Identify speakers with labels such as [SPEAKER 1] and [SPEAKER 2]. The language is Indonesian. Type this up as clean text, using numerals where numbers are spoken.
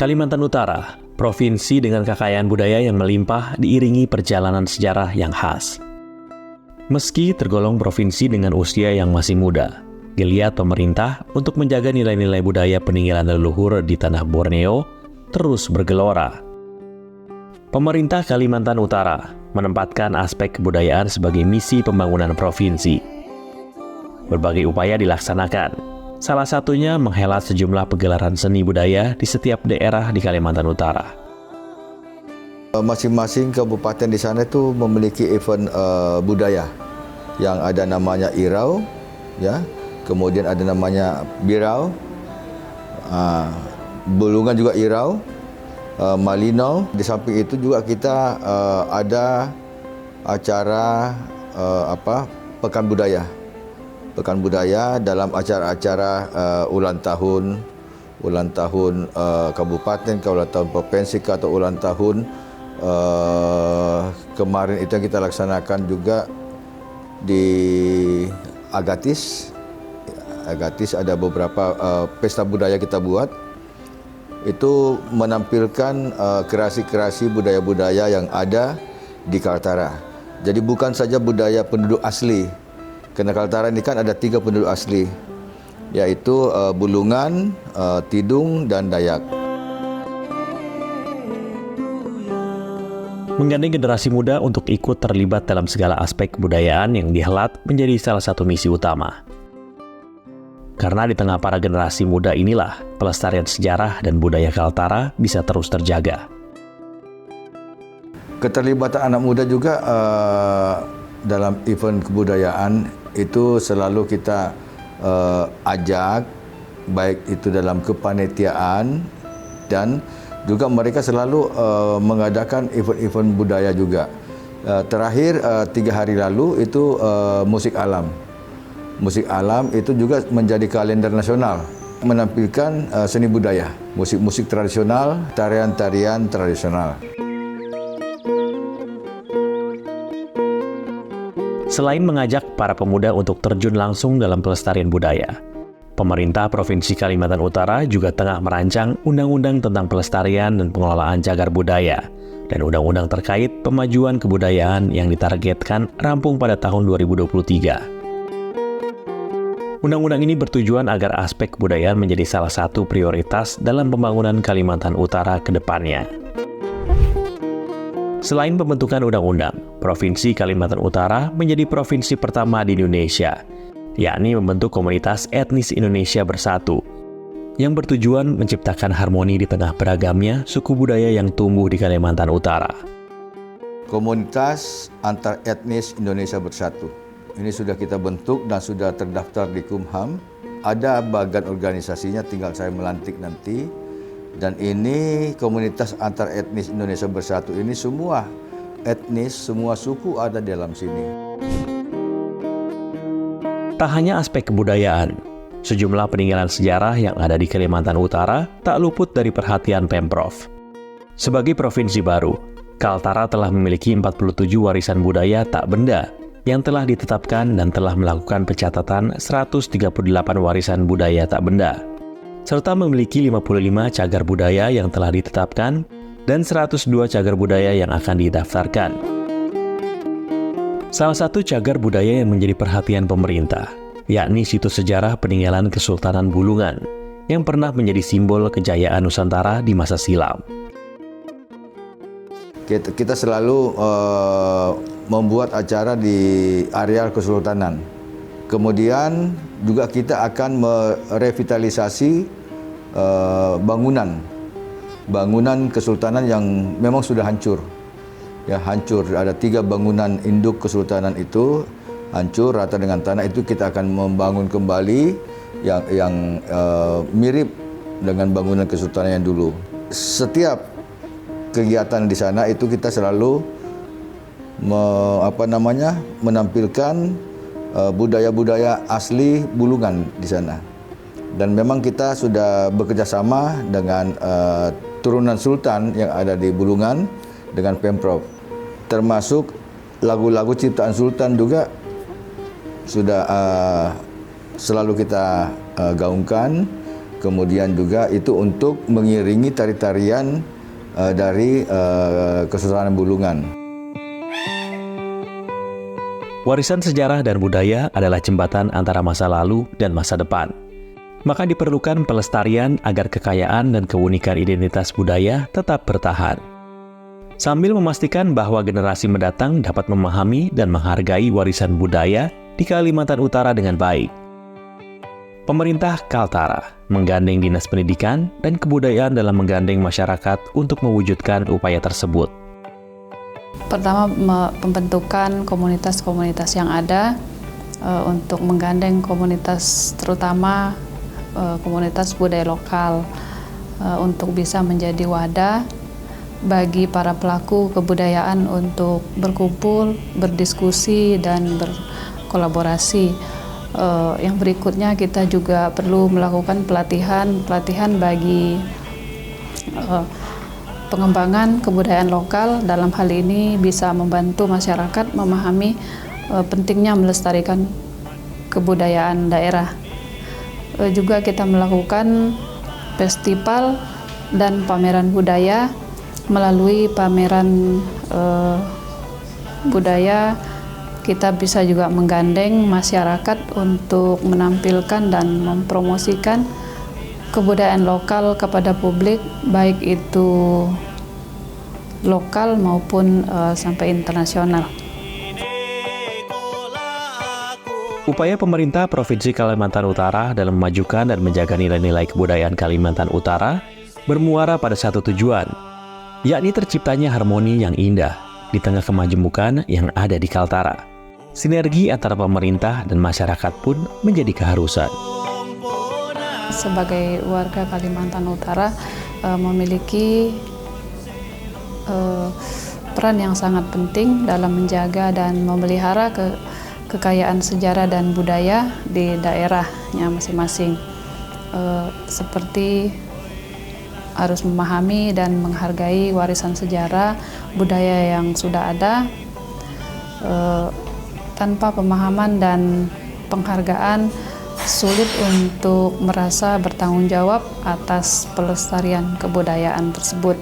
[SPEAKER 1] Kalimantan Utara, provinsi dengan kekayaan budaya yang melimpah diiringi perjalanan sejarah yang khas. Meski tergolong provinsi dengan usia yang masih muda, geliat pemerintah untuk menjaga nilai-nilai budaya peninggalan leluhur di tanah Borneo terus bergelora. Pemerintah Kalimantan Utara menempatkan aspek kebudayaan sebagai misi pembangunan provinsi. Berbagai upaya dilaksanakan, salah satunya menghelat sejumlah pegelaran seni budaya di setiap daerah di Kalimantan Utara.
[SPEAKER 2] Masing-masing kabupaten di sana itu memiliki event budaya yang ada namanya Irau, ya. Kemudian ada namanya Birau, Bulungan juga Irau, Malinau. Di samping itu juga kita ada acara Pekan Budaya. Pekan Budaya dalam acara-acara ulang tahun kabupaten, ulang tahun provinsi, atau ulang tahun kemarin itu yang kita laksanakan juga di Agatis. Agatis ada beberapa pesta budaya kita buat, itu menampilkan kreasi-kreasi budaya-budaya yang ada di Kaltara. Jadi bukan saja budaya penduduk asli, karena Kaltara ini kan ada 3 penduduk asli, yaitu Bulungan, Tidung, dan Dayak.
[SPEAKER 1] Menggandeng generasi muda untuk ikut terlibat dalam segala aspek kebudayaan yang dihelat menjadi salah satu misi utama. Karena di tengah para generasi muda inilah pelestarian sejarah dan budaya Kaltara bisa terus terjaga.
[SPEAKER 2] Keterlibatan anak muda juga dalam event kebudayaan itu selalu kita ajak, baik itu dalam kepanitiaan, dan juga mereka selalu mengadakan event-event budaya juga. Terakhir 3 hari lalu itu musik alam. Musik alam itu juga menjadi kalender nasional, menampilkan seni budaya, musik-musik tradisional, tarian-tarian tradisional.
[SPEAKER 1] Selain mengajak para pemuda untuk terjun langsung dalam pelestarian budaya, pemerintah Provinsi Kalimantan Utara juga tengah merancang undang-undang tentang pelestarian dan pengelolaan cagar budaya dan undang-undang terkait pemajuan kebudayaan yang ditargetkan rampung pada tahun 2023. Undang-undang ini bertujuan agar aspek kebudayaan menjadi salah satu prioritas dalam pembangunan Kalimantan Utara ke depannya. Selain pembentukan undang-undang, Provinsi Kalimantan Utara menjadi provinsi pertama di Indonesia, yakni membentuk komunitas etnis Indonesia Bersatu, yang bertujuan menciptakan harmoni di tengah beragamnya suku budaya yang tumbuh di Kalimantan Utara.
[SPEAKER 2] Komunitas antar etnis Indonesia Bersatu. Ini sudah kita bentuk dan sudah terdaftar di Kumham. Ada bagan organisasinya, tinggal saya melantik nanti. Dan ini komunitas antar etnis Indonesia Bersatu ini semua etnis, semua suku ada di dalam sini.
[SPEAKER 1] Tak hanya aspek kebudayaan, sejumlah peninggalan sejarah yang ada di Kalimantan Utara tak luput dari perhatian Pemprov. Sebagai provinsi baru, Kaltara telah memiliki 47 warisan budaya tak benda yang telah ditetapkan dan telah melakukan pencatatan 138 warisan budaya tak benda, serta memiliki 55 cagar budaya yang telah ditetapkan dan 102 cagar budaya yang akan didaftarkan. Salah satu cagar budaya yang menjadi perhatian pemerintah, yakni situs sejarah peninggalan Kesultanan Bulungan, yang pernah menjadi simbol kejayaan Nusantara di masa silam.
[SPEAKER 2] Kita selalu membuat acara di areal Kesultanan. Kemudian juga kita akan merevitalisasi bangunan Kesultanan yang memang sudah hancur. Ya, hancur. Ada 3 bangunan induk Kesultanan itu hancur rata dengan tanah. Itu kita akan membangun kembali yang mirip dengan bangunan Kesultanan yang dulu. Setiap kegiatan di sana itu kita selalu menampilkan budaya-budaya asli Bulungan di sana. Dan memang kita sudah bekerja sama dengan turunan Sultan yang ada di Bulungan dengan Pemprov. Termasuk lagu-lagu ciptaan Sultan juga sudah selalu kita gaungkan. kemudian juga itu untuk mengiringi tari-tarian dari Kesultanan Bulungan.
[SPEAKER 1] Warisan sejarah dan budaya adalah jembatan antara masa lalu dan masa depan. Maka diperlukan pelestarian agar kekayaan dan keunikan identitas budaya tetap bertahan. Sambil memastikan bahwa generasi mendatang dapat memahami dan menghargai warisan budaya di Kalimantan Utara dengan baik. Pemerintah Kaltara menggandeng Dinas Pendidikan dan Kebudayaan dalam menggandeng masyarakat untuk mewujudkan upaya tersebut.
[SPEAKER 3] Pertama, pembentukan komunitas-komunitas yang ada untuk menggandeng komunitas, terutama komunitas budaya lokal, untuk bisa menjadi wadah bagi para pelaku kebudayaan untuk berkumpul, berdiskusi, dan berkolaborasi. Yang berikutnya kita juga perlu melakukan pelatihan bagi pengembangan kebudayaan lokal. Dalam hal ini bisa membantu masyarakat memahami pentingnya melestarikan kebudayaan daerah. Juga kita melakukan festival dan pameran budaya. Melalui pameran budaya, kita bisa juga menggandeng masyarakat untuk menampilkan dan mempromosikan kebudayaan lokal kepada publik, baik itu lokal maupun sampai internasional.
[SPEAKER 1] Upaya pemerintah Provinsi Kalimantan Utara dalam memajukan dan menjaga nilai-nilai kebudayaan Kalimantan Utara bermuara pada satu tujuan, yakni terciptanya harmoni yang indah di tengah kemajemukan yang ada di Kaltara. Sinergi antara pemerintah dan masyarakat pun menjadi keharusan.
[SPEAKER 3] Sebagai warga Kalimantan Utara memiliki peran yang sangat penting dalam menjaga dan memelihara kekayaan sejarah dan budaya di daerahnya masing-masing. Seperti harus memahami dan menghargai warisan sejarah budaya yang sudah ada. Tanpa pemahaman dan penghargaan, sulit untuk merasa bertanggung jawab atas pelestarian kebudayaan tersebut.